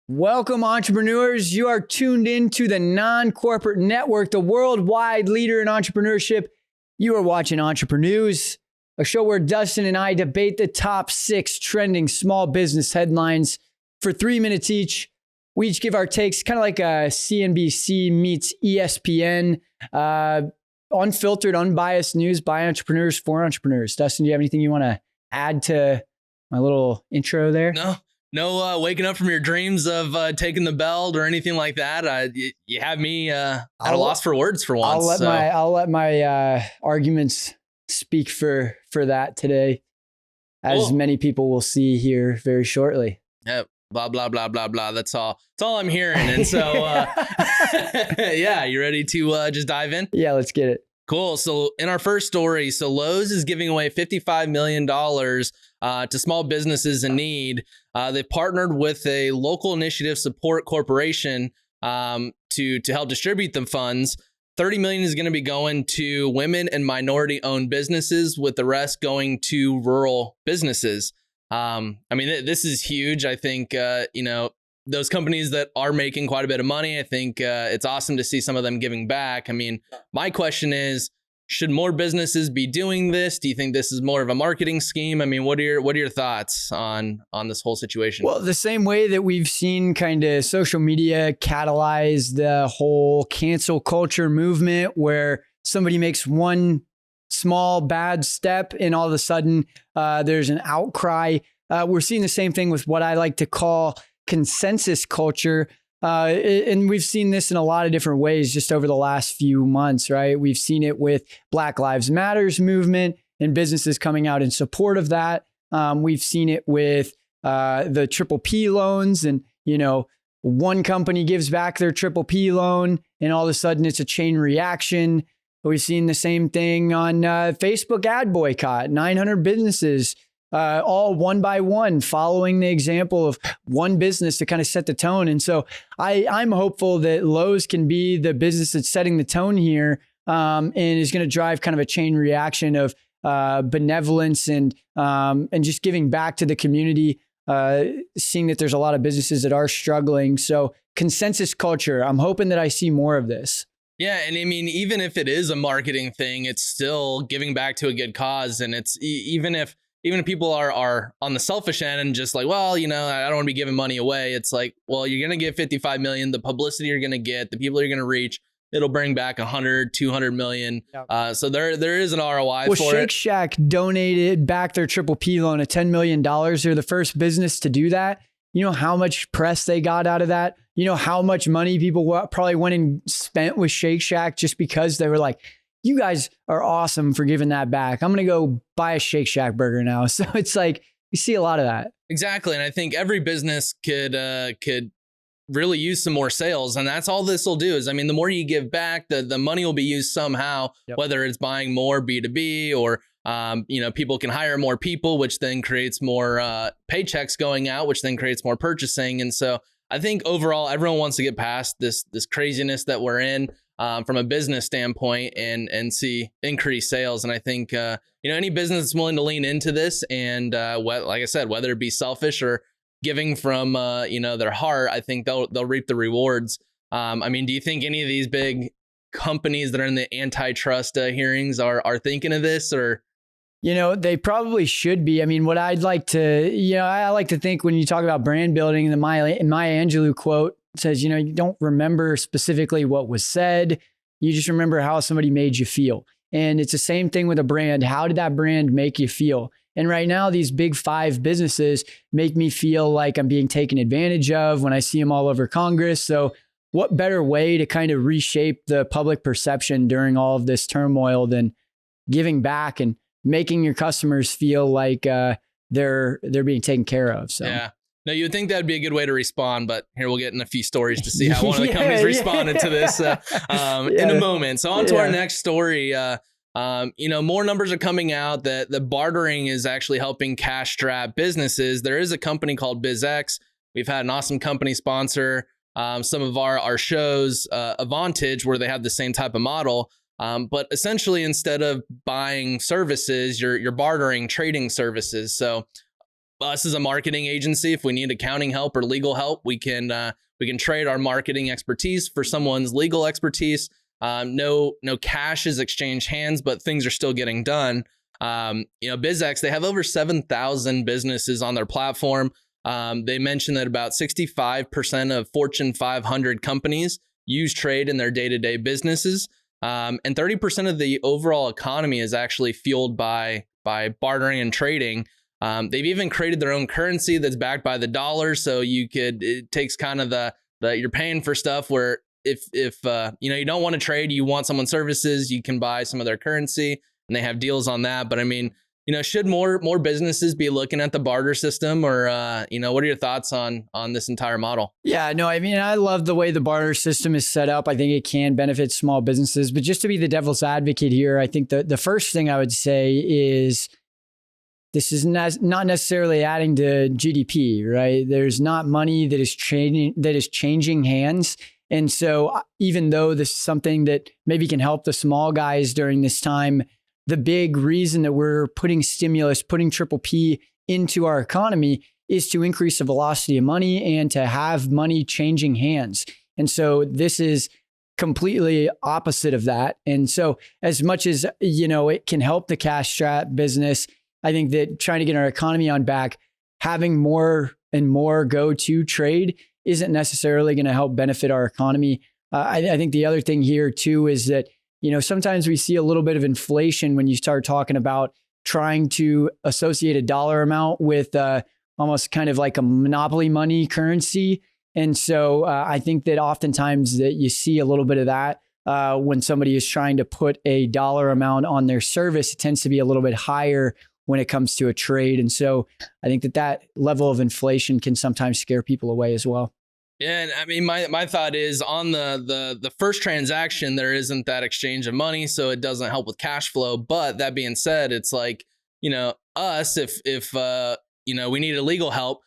Welcome, entrepreneurs. You are tuned in to the Non-Corporate Network, the worldwide leader in entrepreneurship. You are watching Entreprenews, a show where Dustin and I debate the top 6 trending small business headlines for 3 minutes each. We each give our takes, kind of like a CNBC meets ESPN, unfiltered, unbiased news by entrepreneurs for entrepreneurs. Dustin, do you have anything you want to add to my little intro there? No, waking up from your dreams of taking the belt or anything like that. You have me at a loss for words for once. I'll let my arguments speak for that today, as many people will see here very shortly. Yep. Blah, blah, blah, blah, blah. That's all I'm hearing. And so, yeah, you ready to just dive in? Yeah, let's get it. Cool. So in our first story, Lowe's is giving away $55 million to small businesses in need. They've partnered with a local initiative support corporation to help distribute the funds. $30 million is going to be going to women and minority-owned businesses, with the rest going to rural businesses. This is huge. I think, those companies that are making quite a bit of money, I think it's awesome to see some of them giving back. I mean, my question is, should more businesses be doing this? Do you think this is more of a marketing scheme? I mean, what are your thoughts on this whole situation? Well, the same way that we've seen kind of social media catalyze the whole cancel culture movement, where somebody makes one small bad step and all of a sudden there's an outcry. We're seeing the same thing with what I like to call consensus culture. And we've seen this in a lot of different ways just over the last few months, right? We've seen it with Black Lives Matters movement and businesses coming out in support of that. We've seen it with the triple P loans, and, one company gives back their triple P loan and all of a sudden it's a chain reaction. We've seen the same thing on Facebook ad boycott, 900 businesses, all one by one, following the example of one business to kind of set the tone. And so I'm hopeful that Lowe's can be the business that's setting the tone here, and is going to drive kind of a chain reaction of benevolence and just giving back to the community, seeing that there's a lot of businesses that are struggling. So consensus culture, I'm hoping that I see more of this. Yeah. And I mean, even if it is a marketing thing, it's still giving back to a good cause. And it's even if people are on the selfish end and just like, well, I don't want to be giving money away. It's like, well, you're going to get 55 million, the publicity you're going to get, the people you're going to reach, it'll bring back 100, 200 million. Yep. So there is an ROI for it. Well, Shake Shack donated back their triple P loan of $10 million. They're the first business to do that. You know how much press they got out of that? You know how much money people probably went and spent with Shake Shack just because they were like, you guys are awesome for giving that back. I'm going to go buy a Shake Shack burger now. So it's like, you see a lot of that. Exactly. And I think every business could really use some more sales. And that's all this will do is, the more you give back, the money will be used somehow, yep. Whether it's buying more B2B or, people can hire more people, which then creates more paychecks going out, which then creates more purchasing. And so I think overall, everyone wants to get past this craziness that we're in from a business standpoint and see increased sales. And I think, any business that's willing to lean into this and like I said, whether it be selfish or giving from, their heart, I think they'll reap the rewards. Do you think any of these big companies that are in the antitrust hearings are thinking of this, or? They probably should be. What I'd like to, I like to think when you talk about brand building, the Maya Angelou quote says, you don't remember specifically what was said. You just remember how somebody made you feel. And it's the same thing with a brand. How did that brand make you feel? And right now, these big 5 businesses make me feel like I'm being taken advantage of when I see them all over Congress. So what better way to kind of reshape the public perception during all of this turmoil than giving back and making your customers feel like they're being taken care of. So yeah. No, you would think that'd be a good way to respond, but here we'll get in a few stories to see how one of the companies responded to this in a moment. So on to our next story. More numbers are coming out that the bartering is actually helping cash strap businesses. There is a company called BizX. We've had an awesome company sponsor some of our shows, Advantage, where they have the same type of model. But essentially, instead of buying services, you're bartering trading services. So us as a marketing agency, if we need accounting help or legal help, we can trade our marketing expertise for someone's legal expertise. No cash is exchanged hands, but things are still getting done. BizX, they have over 7,000 businesses on their platform. They mentioned that about 65% of Fortune 500 companies use trade in their day-to-day businesses. And 30% of the overall economy is actually fueled by bartering and trading. They've even created their own currency that's backed by the dollar. So it takes kind of the you're paying for stuff where if you don't want to trade, you want someone's services, you can buy some of their currency, and they have deals on that. But I mean, should more businesses be looking at the barter system, or what are your thoughts on this entire model? Yeah, no, I mean, I love the way the barter system is set up. I think it can benefit small businesses, but just to be the devil's advocate here, I think the first thing I would say is this is not necessarily adding to GDP, right? There's not money that is changing hands. And so even though this is something that maybe can help the small guys during this time, the big reason that we're putting stimulus, putting triple P into our economy is to increase the velocity of money and to have money changing hands. And so this is completely opposite of that. And so as much as, it can help the cash strapped business, I think that trying to get our economy on back, having more and more go to trade isn't necessarily going to help benefit our economy. I think the other thing here too is that, sometimes we see a little bit of inflation when you start talking about trying to associate a dollar amount with almost kind of like a monopoly money currency. And so I think that oftentimes that you see a little bit of that when somebody is trying to put a dollar amount on their service, it tends to be a little bit higher when it comes to a trade. And so I think that level of inflation can sometimes scare people away as well. Yeah, and I mean, my thought is on the first transaction, there isn't that exchange of money, so it doesn't help with cash flow. But that being said, it's like, us, if we needed legal help,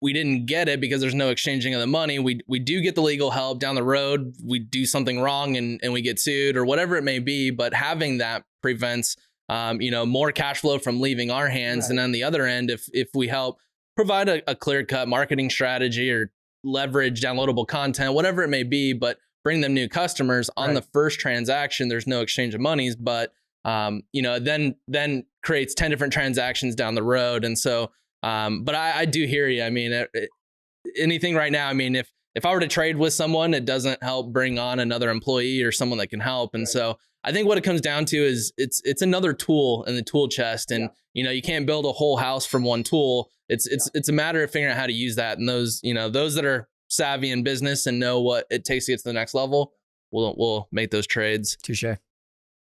we didn't get it because there's no exchanging of the money. We do get the legal help down the road. We do something wrong and we get sued or whatever it may be. But having that prevents, more cash flow from leaving our hands. Right. And on the other end, if we help provide a clear-cut marketing strategy or leverage downloadable content, whatever it may be, but bring them new customers on right. The first transaction, there's no exchange of monies, but then creates 10 different transactions down the road. And so, but I do hear you. I mean, anything right now, I mean, if I were to trade with someone, it doesn't help bring on another employee or someone that can help. And right. So I think what it comes down to is it's another tool in the tool chest. And, you can't build a whole house from one tool. It's a matter of figuring out how to use that. And those that are savvy in business and know what it takes to get to the next level, we'll make those trades. Touche.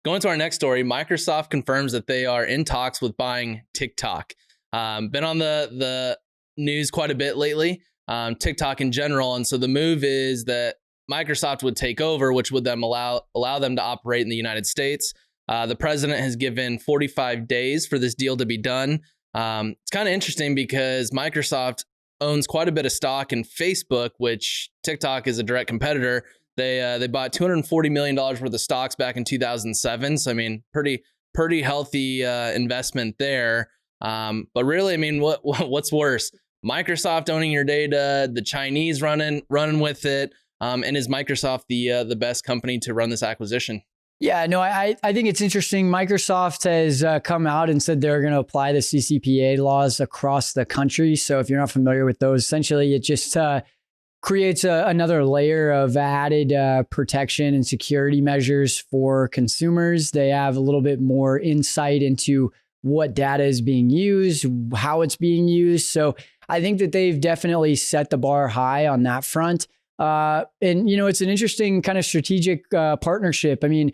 Going to our next story, Microsoft confirms that they are in talks with buying TikTok. Been on the news quite a bit lately, TikTok in general. And so the move is that Microsoft would take over, which would then allow them to operate in the United States. The president has given 45 days for this deal to be done. It's kind of interesting because Microsoft owns quite a bit of stock in Facebook, which TikTok is a direct competitor. They bought $240 million worth of stocks back in 2007. So, I mean, pretty healthy investment there. But really, I mean, what's worse? Microsoft owning your data, the Chinese running with it. And is Microsoft the best company to run this acquisition? Yeah, no, I think it's interesting. Microsoft has come out and said they're going to apply the CCPA laws across the country. So if you're not familiar with those, essentially it just creates another layer of added protection and security measures for consumers. They have a little bit more insight into what data is being used, how it's being used. So I think that they've definitely set the bar high on that front. And, it's an interesting kind of strategic partnership. I mean,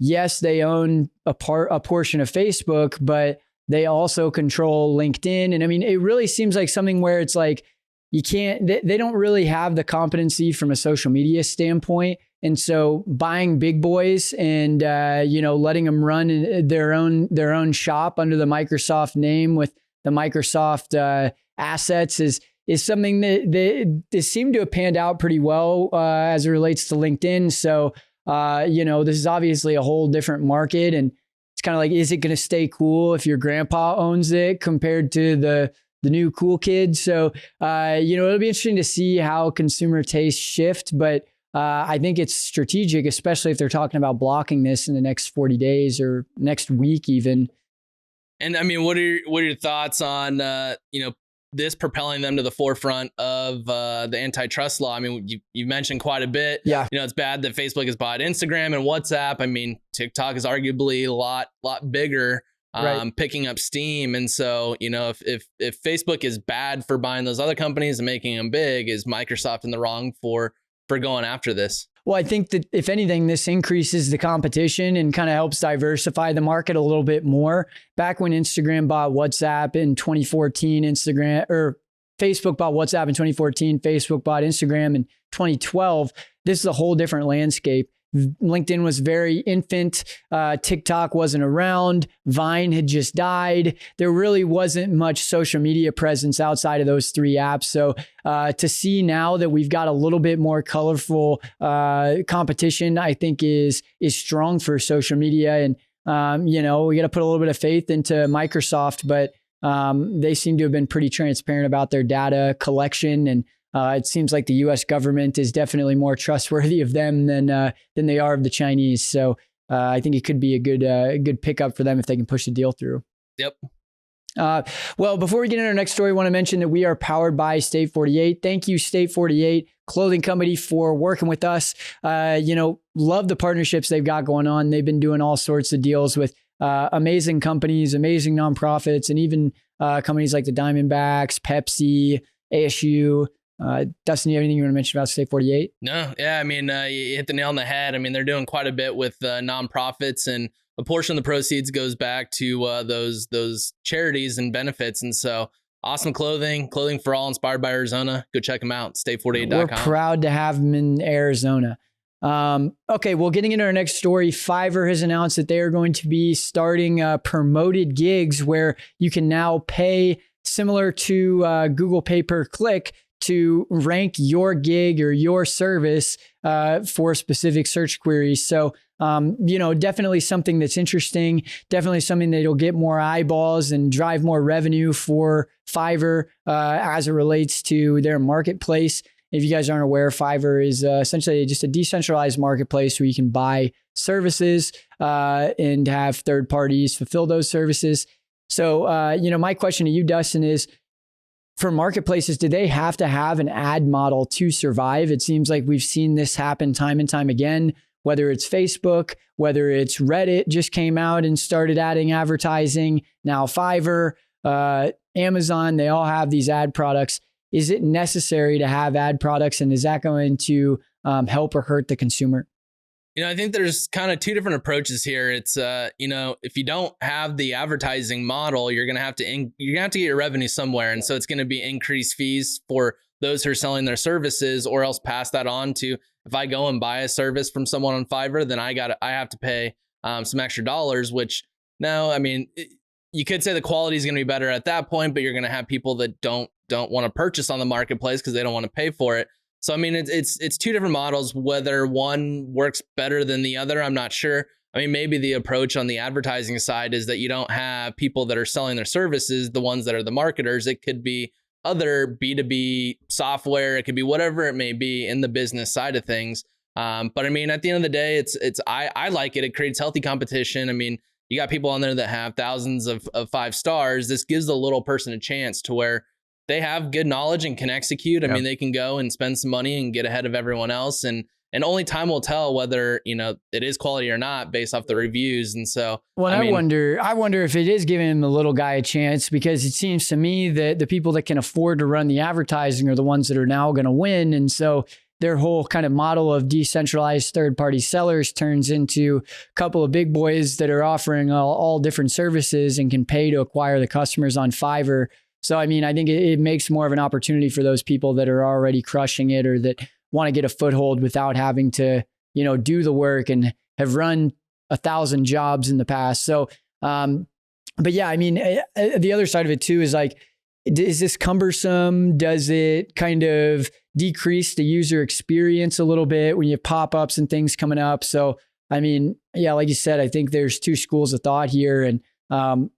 yes, they own a portion of Facebook, but they also control LinkedIn. And I mean, it really seems like something where it's like, they don't really have the competency from a social media standpoint. And so buying big boys and, letting them run their own shop under the Microsoft name with the Microsoft assets is something that they seem to have panned out pretty well as it relates to LinkedIn. So, this is obviously a whole different market, and it's kind of like, is it going to stay cool if your grandpa owns it compared to the new cool kid. So, it'll be interesting to see how consumer tastes shift, but I think it's strategic, especially if they're talking about blocking this in the next 40 days or next week even. And I mean, what are your thoughts on, this propelling them to the forefront of the antitrust law? I mean, you mentioned quite a bit. Yeah. It's bad that Facebook has bought Instagram and WhatsApp. I mean, TikTok is arguably a lot bigger, picking up steam. And so, if Facebook is bad for buying those other companies and making them big, is Microsoft in the wrong for going after this? Well, I think that if anything, this increases the competition and kind of helps diversify the market a little bit more. Back when Instagram bought WhatsApp in 2014, Facebook bought WhatsApp in 2014, Facebook bought Instagram in 2012. This is a whole different landscape. LinkedIn was very infant. TikTok wasn't around. Vine had just died. There really wasn't much social media presence outside of those three apps. So to see now that we've got a little bit more colorful competition, I think is strong for social media. And, we got to put a little bit of faith into Microsoft, but they seem to have been pretty transparent about their data collection, and it seems like the U.S. government is definitely more trustworthy of them than they are of the Chinese. So I think it could be a good pickup for them if they can push the deal through. Yep. Well, before we get into our next story, I want to mention that we are powered by State 48. Thank you, State 48 clothing company, for working with us. Love the partnerships they've got going on. They've been doing all sorts of deals with amazing companies, amazing nonprofits, and even companies like the Diamondbacks, Pepsi, ASU. Dustin, you have anything you want to mention about State 48? No. Yeah. I mean, you hit the nail on the head. I mean, they're doing quite a bit with nonprofits, and a portion of the proceeds goes back to those charities and benefits. And so awesome clothing for all, inspired by Arizona. Go check them out. State48.com. We're proud to have them in Arizona. Okay. Well, getting into our next story, Fiverr has announced that they are going to be starting promoted gigs where you can now pay similar to Google Pay per click to rank your gig or your service for specific search queries. So, definitely something that's interesting, definitely something that'll get more eyeballs and drive more revenue for Fiverr as it relates to their marketplace. If you guys aren't aware, Fiverr is essentially just a decentralized marketplace where you can buy services and have third parties fulfill those services. So, my question to you, Dustin, is, for marketplaces, do they have to have an ad model to survive? It seems like we've seen this happen time and time again, whether it's Facebook, whether it's Reddit just came out and started adding advertising. Now Fiverr, Amazon, they all have these ad products. Is it necessary to have ad products, and is that going to help or hurt the consumer? I think there's kind of two different approaches here. It's, if you don't have the advertising model, you're going to have to get your revenue somewhere. And so it's going to be increased fees for those who are selling their services, or else pass that on to, if I go and buy a service from someone on Fiverr, then I have to pay some extra dollars, which now, I mean, you could say the quality is going to be better at that point, but you're going to have people that don't want to purchase on the marketplace because they don't want to pay for it. So, I mean, it's two different models. Whether one works better than the other, I'm not sure. I mean, maybe the approach on the advertising side is that you don't have people that are selling their services, the ones that are the marketers. It could be other B2B software. It could be whatever it may be in the business side of things. But I mean, at the end of the day, I like it. It creates healthy competition. I mean, you got people on there that have thousands of 5 stars. This gives the little person a chance to where they have good knowledge and can execute. I mean, they can go and spend some money and get ahead of everyone else. And only time will tell whether, it is quality or not based off the reviews. And so, well, I wonder if it is giving the little guy a chance, because it seems to me that the people that can afford to run the advertising are the ones that are now going to win. And so their whole kind of model of decentralized third-party sellers turns into a couple of big boys that are offering all different services and can pay to acquire the customers on Fiverr. So, I mean, I think it makes more of an opportunity for those people that are already crushing it, or that want to get a foothold without having to, do the work and have run 1,000 jobs in the past. So, but yeah, I mean, the other side of it too is like, is this cumbersome? Does it kind of decrease the user experience a little bit when you have pop-ups and things coming up? So, I mean, yeah, like you said, I think there's two schools of thought here, and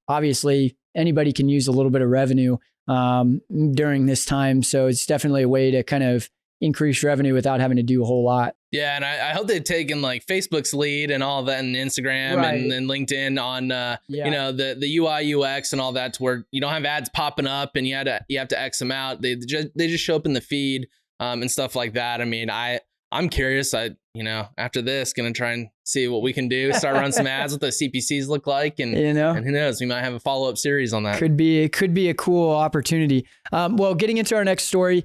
obviously anybody can use a little bit of revenue. during this time. So it's definitely a way to kind of increase revenue without having to do a whole lot. Yeah, and I hope they've taken like Facebook's lead and all that, and Instagram and LinkedIn on the UI UX and all that, to where you don't have ads popping up and you have to X them out. They just show up in the feed and stuff like that. I mean, I'm curious. After this, gonna try and see what we can do. Start running some ads, what the CPCs look like, and who knows, we might have a follow-up series on that. Could be a cool opportunity. Well, getting into our next story,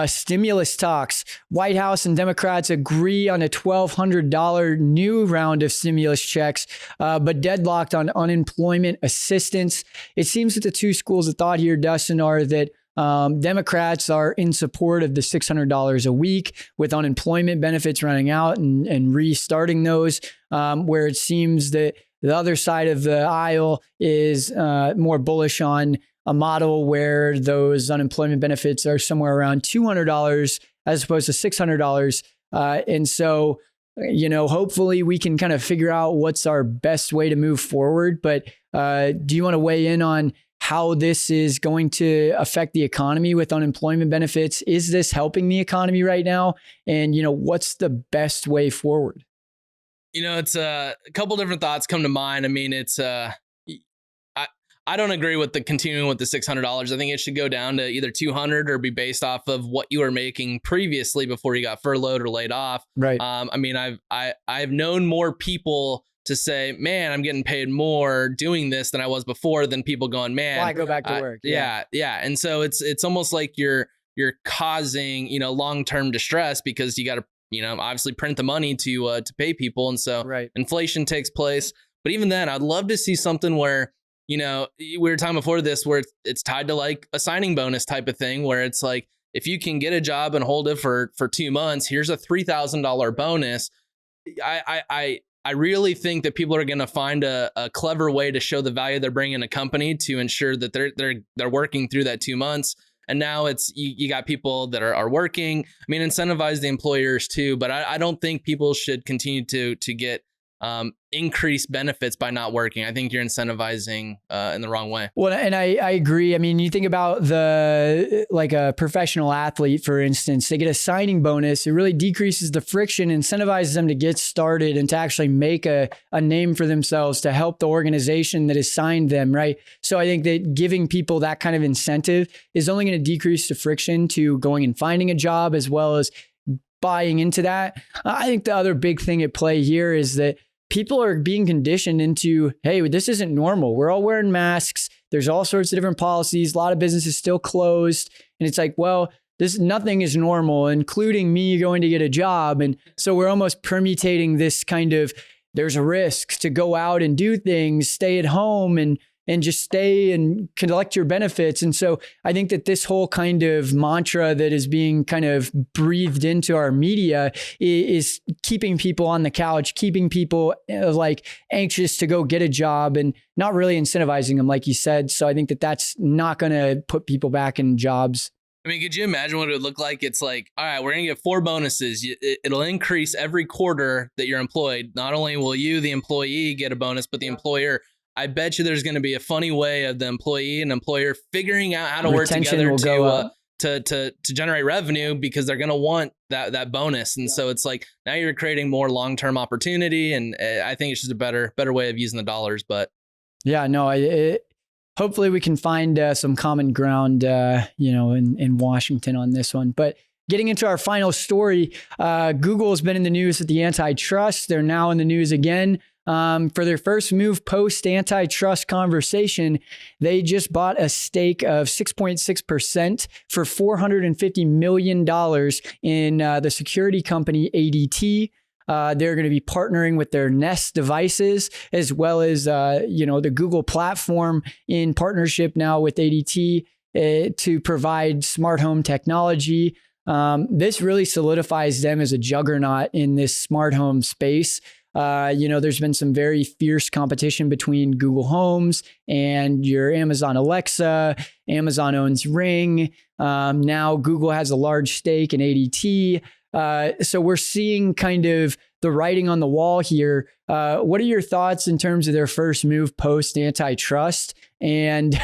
stimulus talks. White House and Democrats agree on a $1,200 new round of stimulus checks, but deadlocked on unemployment assistance. It seems that the two schools of thought here, Dustin, are that Democrats are in support of the $600 a week with unemployment benefits running out and restarting those, where it seems that the other side of the aisle is more bullish on a model where those unemployment benefits are somewhere around $200 as opposed to $600. And so, hopefully we can kind of figure out what's our best way to move forward. But do you want to weigh in on how this is going to affect the economy with unemployment benefits? Is this helping the economy right now? And, what's the best way forward? It's a couple different thoughts come to mind. I mean, it's I don't agree with the continuing with the $600. I think it should go down to either $200 or be based off of what you were making previously before you got furloughed or laid off. Right. I mean, I've known more people to say, man, I'm getting paid more doing this than I was before, than people going, man, why go back to work? Yeah. And so it's almost like you're causing, long-term distress, because you got to, obviously print the money to pay people. And so inflation takes place. But even then, I'd love to see something where, we were talking before this, where it's tied to like a signing bonus type of thing, where it's like, if you can get a job and hold it for 2 months, here's a $3,000 bonus. I really think that people are going to find a clever way to show the value they're bringing in a company to ensure that they're working through that 2 months. And now it's you got people that are working. I mean, incentivize the employers too, but I don't think people should continue to get increased benefits by not working. I think you're incentivizing in the wrong way. Well, and I agree. I mean, you think about like a professional athlete, for instance, they get a signing bonus. It really decreases the friction, incentivizes them to get started and to actually make a name for themselves, to help the organization that has signed them, right? So I think that giving people that kind of incentive is only going to decrease the friction to going and finding a job, as well as buying into that. I think the other big thing at play here is that people are being conditioned into, hey, this isn't normal. We're all wearing masks. There's all sorts of different policies. A lot of businesses still closed. And it's like, well, nothing is normal, including me going to get a job. And so we're almost permutating this kind of, there's a risk to go out and do things, stay at home and just stay and collect your benefits. And so I think that this whole kind of mantra that is being kind of breathed into our media is keeping people on the couch, keeping people like anxious to go get a job and not really incentivizing them, like you said. So I think that that's not going to put people back in jobs. I mean, could you imagine what it would look like? It's like, all right, we're going to get 4 bonuses. It'll increase every quarter that you're employed. Not only will you, the employee, get a bonus, but the employer. I bet you there's going to be a funny way of the employee and employer figuring out how to work together to generate revenue, because they're going to want that bonus. And so it's like, now you're creating more long-term opportunity. And I think it's just a better way of using the dollars. But yeah, no, hopefully we can find some common ground, in Washington on this one. But getting into our final story, Google has been in the news with the antitrust. They're now in the news again. For their first move post antitrust conversation, they just bought a stake of 6.6% for $450 million in the security company ADT. They're going to be partnering with their Nest devices, as well as the Google platform, in partnership now with ADT to provide smart home technology. This really solidifies them as a juggernaut in this smart home space. There's been some very fierce competition between Google Homes and your Amazon Alexa. Amazon owns Ring. Now Google has a large stake in ADT. So we're seeing kind of the writing on the wall here. What are your thoughts in terms of their first move post antitrust? And,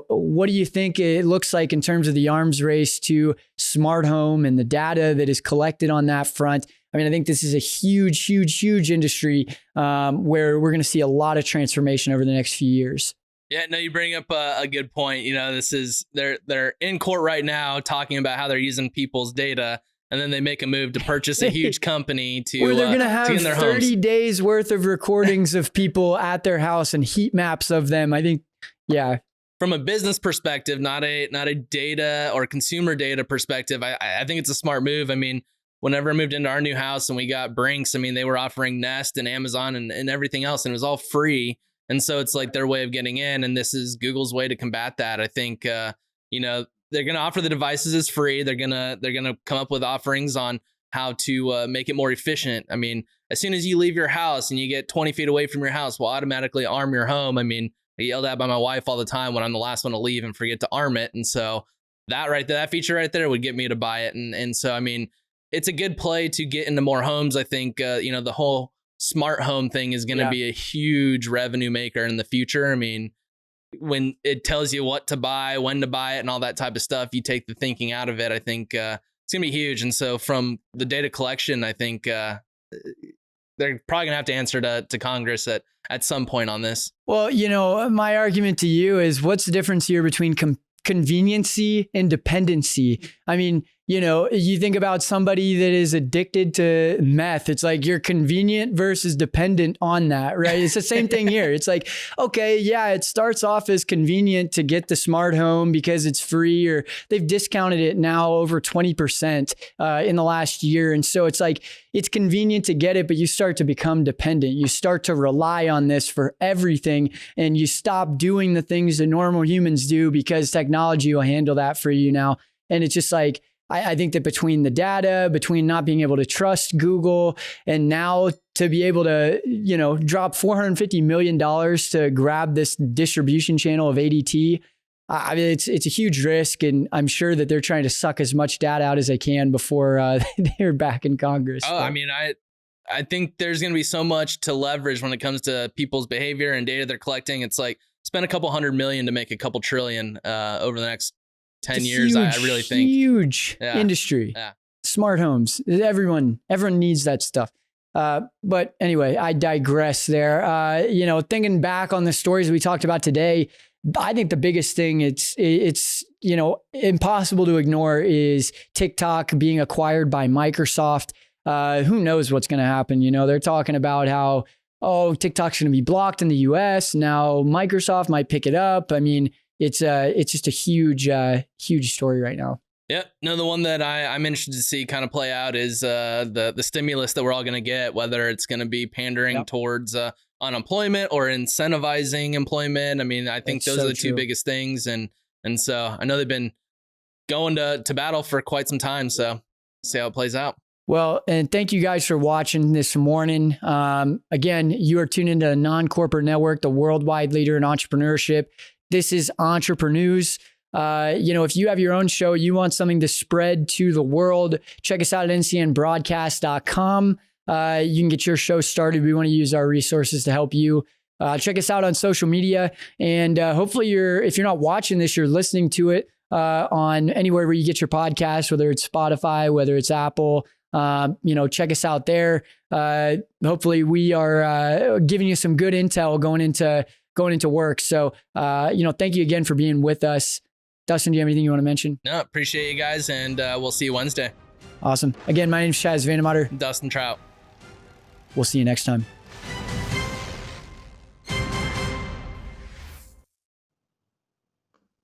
what do you think it looks like in terms of the arms race to smart home and the data that is collected on that front? I mean, I think this is a huge, huge, huge industry where we're going to see a lot of transformation over the next few years. Yeah, no, you bring up a good point. This is they're in court right now talking about how they're using people's data, and then they make a move to purchase a huge company where they're going to have 30 days worth of recordings of people at their house and heat maps of them. I think, yeah. From a business perspective, not a data or consumer data perspective, I think it's a smart move. I mean, whenever I moved into our new house and we got Brinks, I mean, they were offering Nest and Amazon and everything else, and it was all free. And so it's like their way of getting in, and this is Google's way to combat that. I think, they're going to offer the devices as free. They're going to come up with offerings on how to make it more efficient. I mean, as soon as you leave your house and you get 20 feet away from your house, we'll automatically arm your home. I mean, I get yelled at by my wife all the time when I'm the last one to leave and forget to arm it. And so that feature right there would get me to buy it. And so, I mean, it's a good play to get into more homes. I think, the whole smart home thing is going to be a huge revenue maker in the future. I mean, when it tells you what to buy, when to buy it, and all that type of stuff, you take the thinking out of it. I think it's going to be huge. And so from the data collection, I think they're probably going to have to answer to Congress at some point on this. Well, my argument to you is, what's the difference here between conveniency and dependency? I mean, you think about somebody that is addicted to meth. It's like you're convenient versus dependent on that, right? It's the same thing here. It's like, okay, yeah, it starts off as convenient to get the smart home because it's free, or they've discounted it now over 20% in the last year. And so it's like, it's convenient to get it, but you start to become dependent. You start to rely on this for everything, and you stop doing the things that normal humans do because technology will handle that for you now. And it's just like, I think that between the data, between not being able to trust Google, and now to be able to, drop $450 million to grab this distribution channel of ADT, I mean, it's a huge risk. And I'm sure that they're trying to suck as much data out as they can before they're back in Congress. Oh, I mean, I think there's going to be so much to leverage when it comes to people's behavior and data they're collecting. It's like, spend a couple $100 million to make a couple trillion over the next 10 years. I really think huge industry. Yeah. Smart homes. Everyone needs that stuff. But anyway, I digress there. Thinking back on the stories we talked about today, I think the biggest thing it's impossible to ignore is TikTok being acquired by Microsoft. Who knows what's going to happen? They're talking about how, TikTok's going to be blocked in the US. Now Microsoft might pick it up. I mean, it's just a huge story right now. Yeah. No, the one that I'm interested to see kind of play out is the stimulus that we're all going to get, whether it's going to be pandering towards unemployment or incentivizing employment. I mean, I think those are the two biggest things. And so I know they've been going to battle for quite some time. So see how it plays out. Well, and thank you guys for watching this morning. Again, you are tuned into the Non-Corporate Network, the worldwide leader in entrepreneurship. This is Entreprenews. If you have your own show, you want something to spread to the world, check us out at ncnbroadcast.com. You can get your show started. We want to use our resources to help you. Check us out on social media. And hopefully if you're not watching this, you're listening to it on anywhere where you get your podcast, whether it's Spotify, whether it's Apple. Check us out there. Hopefully we are giving you some good intel going into work. So, thank you again for being with us. Dustin, do you have anything you want to mention? No, appreciate you guys. And we'll see you Wednesday. Awesome. Again, my name is Shaz Vandemotter. Dustin Trout. We'll see you next time.